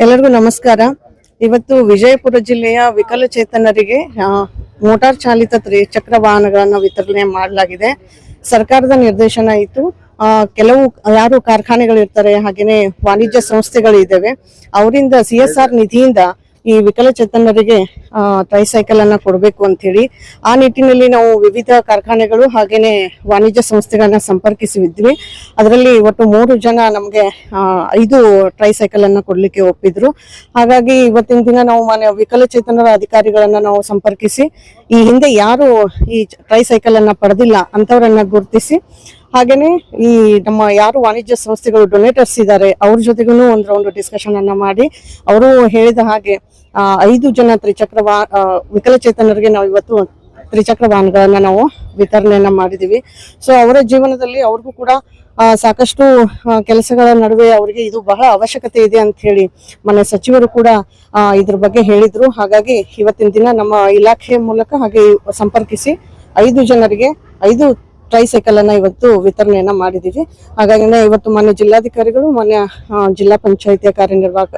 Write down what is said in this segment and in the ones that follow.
ಎಲ್ಲರಿಗೂ ನಮಸ್ಕಾರ. ಇವತ್ತು ವಿಜಯಪುರ ಜಿಲ್ಲೆಯ ವಿಕಲಚೇತನರಿಗೆ ಮೋಟಾರ್ ಚಾಲಿತ ತ್ರಿಚಕ್ರ ವಾಹನಗಳನ್ನು ವಿತರಣೆ ಮಾಡಲಾಗಿದೆ. ಸರ್ಕಾರದ ನಿರ್ದೇಶನ ಇತ್ತು. ಕೆಲವು ಯಾರು ಕಾರ್ಖಾನೆಗಳು ಇರ್ತಾರೆ, ಹಾಗೇನೆ ವಾಣಿಜ್ಯ ಸಂಸ್ಥೆಗಳು ಇದ್ದಾವೆ, ಅವರಿಂದ CSR ನಿಧಿಯಿಂದ ಈ ವಿಕಲಚೇತನರಿಗೆ ಟ್ರೈಸೈಕಲ್ ಅನ್ನ ಕೊಡಬೇಕು ಅಂತ ಹೇಳಿ ಆ ನಿಟ್ಟಿನಲ್ಲಿ ನಾವು ವಿವಿಧ ಕಾರ್ಖಾನೆಗಳು ಹಾಗೇನೆ ವಾಣಿಜ್ಯ ಸಂಸ್ಥೆಗಳನ್ನ ಸಂಪರ್ಕಿಸಿದ್ವಿ. ಅದರಲ್ಲಿ ಒಟ್ಟು 3 ಜನ ನಮ್ಗೆ 5 ಟ್ರೈಸೈಕಲ್ ಅನ್ನ ಕೊಡ್ಲಿಕ್ಕೆ ಒಪ್ಪಿದ್ರು. ಹಾಗಾಗಿ ಇವತ್ತಿನ ದಿನ ನಾವು ವಿಕಲಚೇತನರ ಅಧಿಕಾರಿಗಳನ್ನ ನಾವು ಸಂಪರ್ಕಿಸಿ ಈ ಹಿಂದೆ ಯಾರು ಈ ಟ್ರೈಸೈಕಲ್ ಅನ್ನ ಪಡೆದಿಲ್ಲ ಅಂತವರನ್ನ ಗುರುತಿಸಿ, ಹಾಗೇನೆ ಈ ನಮ್ಮ ಯಾರು ವಾಣಿಜ್ಯ ಸಂಸ್ಥೆಗಳು ಡೊನೇಟರ್ಸ್ ಇದ್ದಾರೆ ಅವ್ರ ಜೊತೆಗೂ ಒಂದು ರೌಂಡ್ ಡಿಸ್ಕಷನ್ ಅನ್ನ ಮಾಡಿ ಅವರು ಹೇಳಿದ ಹಾಗೆ 5 ಜನ ವಿಕಲಚೇತನರಿಗೆ ನಾವು ಇವತ್ತು ತ್ರಿಚಕ್ರ ವಾಹನಗಳನ್ನ ನಾವು ವಿತರಣೆಯನ್ನ ಮಾಡಿದೀವಿ. ಸೊ ಅವರ ಜೀವನದಲ್ಲಿ ಅವ್ರಿಗೂ ಕೂಡ ಸಾಕಷ್ಟು ಕೆಲಸಗಳ ನಡುವೆ ಅವರಿಗೆ ಇದು ಬಹಳ ಅವಶ್ಯಕತೆ ಇದೆ ಅಂತ ಹೇಳಿ ಮನೆ ಸಚಿವರು ಕೂಡ ಇದ್ರ ಬಗ್ಗೆ ಹೇಳಿದ್ರು. ಹಾಗಾಗಿ ಇವತ್ತಿನ ದಿನ ನಮ್ಮ ಇಲಾಖೆಯ ಮೂಲಕ ಹಾಗೆ ಸಂಪರ್ಕಿಸಿ 5 ಜನರಿಗೆ 5 ಟ್ರೈಸೈಕಲ್ ಅನ್ನ ಇವತ್ತು ವಿತರಣೆಯನ್ನ ಮಾಡಿದೀವಿ. ಹಾಗಾಗಿ ಇವತ್ತು ಮಾನ್ಯ ಜಿಲ್ಲಾಧಿಕಾರಿಗಳು, ಮಾನ್ಯ ಜಿಲ್ಲಾ ಪಂಚಾಯಿತಿಯ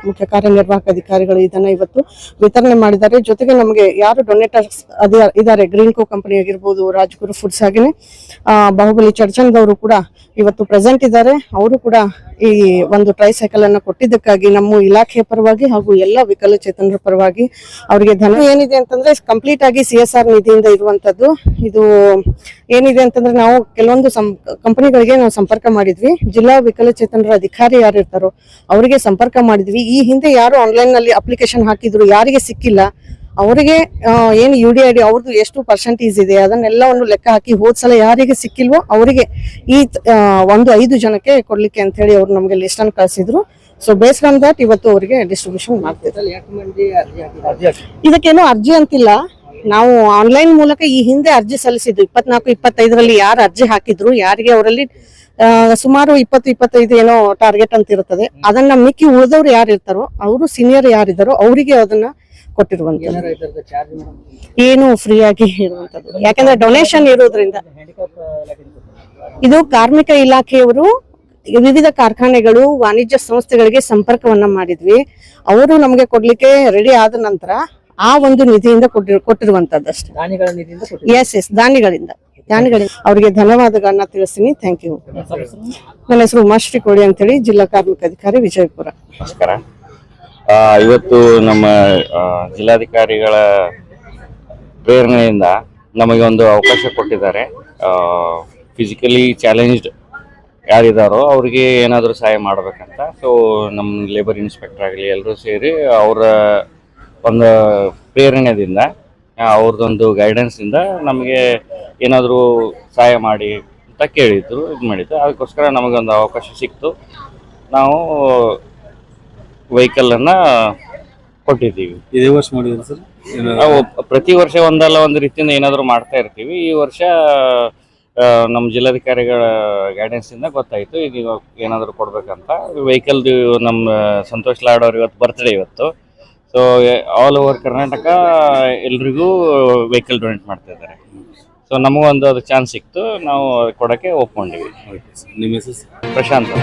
ಮುಖ್ಯ ಕಾರ್ಯನಿರ್ವಾಹಕ ಅಧಿಕಾರಿಗಳು ಇದನ್ನ ಇವತ್ತು ವಿತರಣೆ ಮಾಡಿದ್ದಾರೆ. ಜೊತೆಗೆ ನಮಗೆ ಯಾರು ಡೊನೇಟರ್ಸ್ ಇದಾರೆ, ಗ್ರೀನ್ ಕೋ ಕಂಪನಿ ಆಗಿರ್ಬೋದು, ರಾಜ್ಗುರು ಫುಡ್ಸ್, ಹಾಗೇನೆ ಬಾಹುಬಲಿ ಚರ್ಚನ್ ಅವರು ಕೂಡ ಇವತ್ತು ಪ್ರೆಸೆಂಟ್ ಇದ್ದಾರೆ. ಅವರು ಕೂಡ ಈ ಒಂದು ಟ್ರೈಸೈಕಲ್ ಅನ್ನ ಕೊಟ್ಟಿದ್ದಕ್ಕಾಗಿ ನಮ್ಮ ಇಲಾಖೆಯ ಪರವಾಗಿ ಹಾಗೂ ಎಲ್ಲ ವಿಕಲಚೇತನರ ಪರವಾಗಿ ಅವರಿಗೆ ಧನ ಏನಿದೆ ಅಂತಂದ್ರೆ ಕಂಪ್ಲೀಟ್ ಆಗಿ CSR ನಿಧಿಯಿಂದ ಇರುವಂತದ್ದು. ಇದು ಏನಿದೆ ಅಂತಂದ್ರೆ ನಾವು ಕೆಲವೊಂದು ಕಂಪನಿಗಳಿಗೆ ನಾವು ಸಂಪರ್ಕ ಮಾಡಿದ್ವಿ. ಜಿಲ್ಲಾ ವಿಕಲಚೇತನರ ಅಧಿಕಾರಿ ಯಾರು ಇರ್ತಾರೋ ಅವರಿಗೆ ಸಂಪರ್ಕ ಮಾಡಿದ್ವಿ. ಈ ಹಿಂದೆ ಯಾರು ಆನ್ಲೈನ್ ನಲ್ಲಿ ಅಪ್ಲಿಕೇಶನ್ ಹಾಕಿದ್ರು, ಯಾರಿಗೆ ಸಿಕ್ಕಿಲ್ಲ ಅವರಿಗೆ ಏನು UDID ಅವ್ರದ್ದು ಎಷ್ಟು ಪರ್ಸೆಂಟೇಜ್ ಇದೆ ಅದನ್ನೆಲ್ಲವನ್ನು ಲೆಕ್ಕ ಹಾಕಿ ಹೋದ್ಸಲ ಯಾರಿಗೆ ಸಿಕ್ಕಿಲ್ವೋ ಅವರಿಗೆ ಈ 5 ಜನಕ್ಕೆ ಕೊಡ್ಲಿಕ್ಕೆ ಅಂತ ಹೇಳಿ ಅವ್ರು ನಮ್ಗೆ ಲಿಸ್ಟ್ ಅನ್ನು ಕಳಿಸಿದ್ರು. ಸೊ ಬೇಸ್ಡ್ ಆನ್ ದಟ್ ಇವತ್ತು ಅವರಿಗೆ ಡಿಸ್ಟ್ರಿಬ್ಯೂಷನ್ ಮಾಡ್ತಿದ್ದಾರೆ. ಇದಕ್ಕೇನೋ ಅರ್ಜಿ ಅಂತಿಲ್ಲ, ನಾವು ಆನ್ಲೈನ್ ಮೂಲಕ ಈ ಹಿಂದೆ ಅರ್ಜಿ ಸಲ್ಲಿಸಿದ್ವಿ. 24-25ರಲ್ಲಿ ಯಾರು ಅರ್ಜಿ ಹಾಕಿದ್ರು, ಯಾರಿಗೆ ಅವರಲ್ಲಿ ಸುಮಾರು 20-25 ಏನೋ ಟಾರ್ಗೆಟ್ ಅಂತ ಇರುತ್ತದೆ, ಅದನ್ನ ಮಿಕ್ಕಿ ಉಳಿದವ್ರು ಯಾರು ಇರ್ತಾರೋ ಅವರು ಸೀನಿಯರ್ ಯಾರಿದ್ದಾರೋ ಅವರಿಗೆ ಅದನ್ನ ಕೊಟ್ಟಿರುವಂತದ್ದು. ಏನು ಫ್ರೀ ಆಗಿ ಇರುವಂತದ್ದು, ಯಾಕಂದ್ರೆ ಡೊನೇಷನ್ ಇರೋದ್ರಿಂದ. ಇದು ಕಾರ್ಮಿಕ ಇಲಾಖೆಯವರು ವಿವಿಧ ಕಾರ್ಖಾನೆಗಳು, ವಾಣಿಜ್ಯ ಸಂಸ್ಥೆಗಳಿಗೆ ಸಂಪರ್ಕವನ್ನ ಮಾಡಿದ್ವಿ. ಅವರು ನಮಗೆ ಕೊಡ್ಲಿಕ್ಕೆ ರೆಡಿ ಆದ ನಂತರ ಆ ಒಂದು ನಿಧಿಯಿಂದ ಕೊಟ್ಟಿರುವಂತದ್ದು ಅಷ್ಟೇ. ಎಸ್ ದಾನಿಗಳಿಂದ ಅವರಿಗೆ ಧನ್ಯವಾದಗಳನ್ನ ತಿಳಿಸ್ತೀನಿ. Thank you. ನನ್ನ ಹೆಸರು ಉಮಾಶ್ರೀ ಕೋಡಿ ಅಂತ ಹೇಳಿ, ಜಿಲ್ಲಾ ಕಾರ್ಮಿಕ ಅಧಿಕಾರಿ, ವಿಜಯಪುರ. ನಮಸ್ಕಾರ. ಇವತ್ತು ನಮ್ಮ ಜಿಲ್ಲಾಧಿಕಾರಿಗಳ ಪ್ರೇರಣೆಯಿಂದ ನಮಗೆ ಒಂದು ಅವಕಾಶ ಕೊಟ್ಟಿದ್ದಾರೆ. ಫಿಸಿಕಲಿ ಚಾಲೆಂಜ್ಡ್ ಯಾರಿದ್ದಾರೋ ಅವ್ರಿಗೆ ಏನಾದರೂ ಸಹಾಯ ಮಾಡಬೇಕಂತ. ಸೊ ನಮ್ಮ ಲೇಬರ್ ಇನ್ಸ್ಪೆಕ್ಟರ್ ಆಗಲಿ ಎಲ್ಲರೂ ಸೇರಿ ಅವರ ಒಂದು ಪ್ರೇರಣೆಯಿಂದ, ಅವ್ರದ್ದೊಂದು ಗೈಡೆನ್ಸಿಂದ ನಮಗೆ ಏನಾದರೂ ಸಹಾಯ ಮಾಡಿ ಅಂತ ಕೇಳಿದ್ರು, ಇದು ಮಾಡಿದ್ದು. ಅದಕ್ಕೋಸ್ಕರ ನಮಗೊಂದು ಅವಕಾಶ ಸಿಕ್ತು. ನಾವು ವೆಹಿಕಲನ್ನು ಕೊಟ್ಟಿದ್ದೀವಿ. ಇದೇ ವರ್ಷ ಮಾಡಿದ್ರು ಸರ್? ನಾವು ಪ್ರತಿ ವರ್ಷ ಒಂದಲ್ಲ ಒಂದು ರೀತಿಯಿಂದ ಏನಾದರೂ ಮಾಡ್ತಾ ಇರ್ತೀವಿ. ಈ ವರ್ಷ ನಮ್ಮ ಜಿಲ್ಲಾಧಿಕಾರಿಗಳ ಗೈಡೆನ್ಸಿಂದ ಗೊತ್ತಾಯಿತು ಈಗ ಏನಾದರೂ ಕೊಡಬೇಕಂತ. ವೆಹಿಕಲ್ದು ನಮ್ಮ ಸಂತೋಷ್ ಲಾಡ್ ಅವ್ರ ಇವತ್ತು ಬರ್ತ್ಡೇ ಇವತ್ತು. ಸೊ ಆಲ್ ಓವರ್ ಕರ್ನಾಟಕ ಎಲ್ರಿಗೂ ವೆಹಿಕಲ್ ಡೊನೇಟ್ ಮಾಡ್ತಾ ಇದ್ದಾರೆ. ಸೊ ನಮಗೊಂದು ಅದು ಚಾನ್ಸ್ ಸಿಕ್ತು, ನಾವು ಕೊಡೋಕ್ಕೆ ಒಪ್ಕೊಂಡಿವಿ. ನಿಮ್ಮ ಹೆಸರು? ಪ್ರಶಾಂತ್.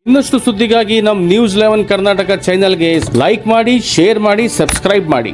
ಇನ್ನಷ್ಟು ಸುದ್ದಿಗಾಗಿ ನಮ್ಮ ನ್ಯೂಸ್ 11 ಕರ್ನಾಟಕ ಚಾನೆಲ್ಗೆ ಲೈಕ್ ಮಾಡಿ, ಶೇರ್ ಮಾಡಿ, ಸಬ್ಸ್ಕ್ರೈಬ್ ಮಾಡಿ.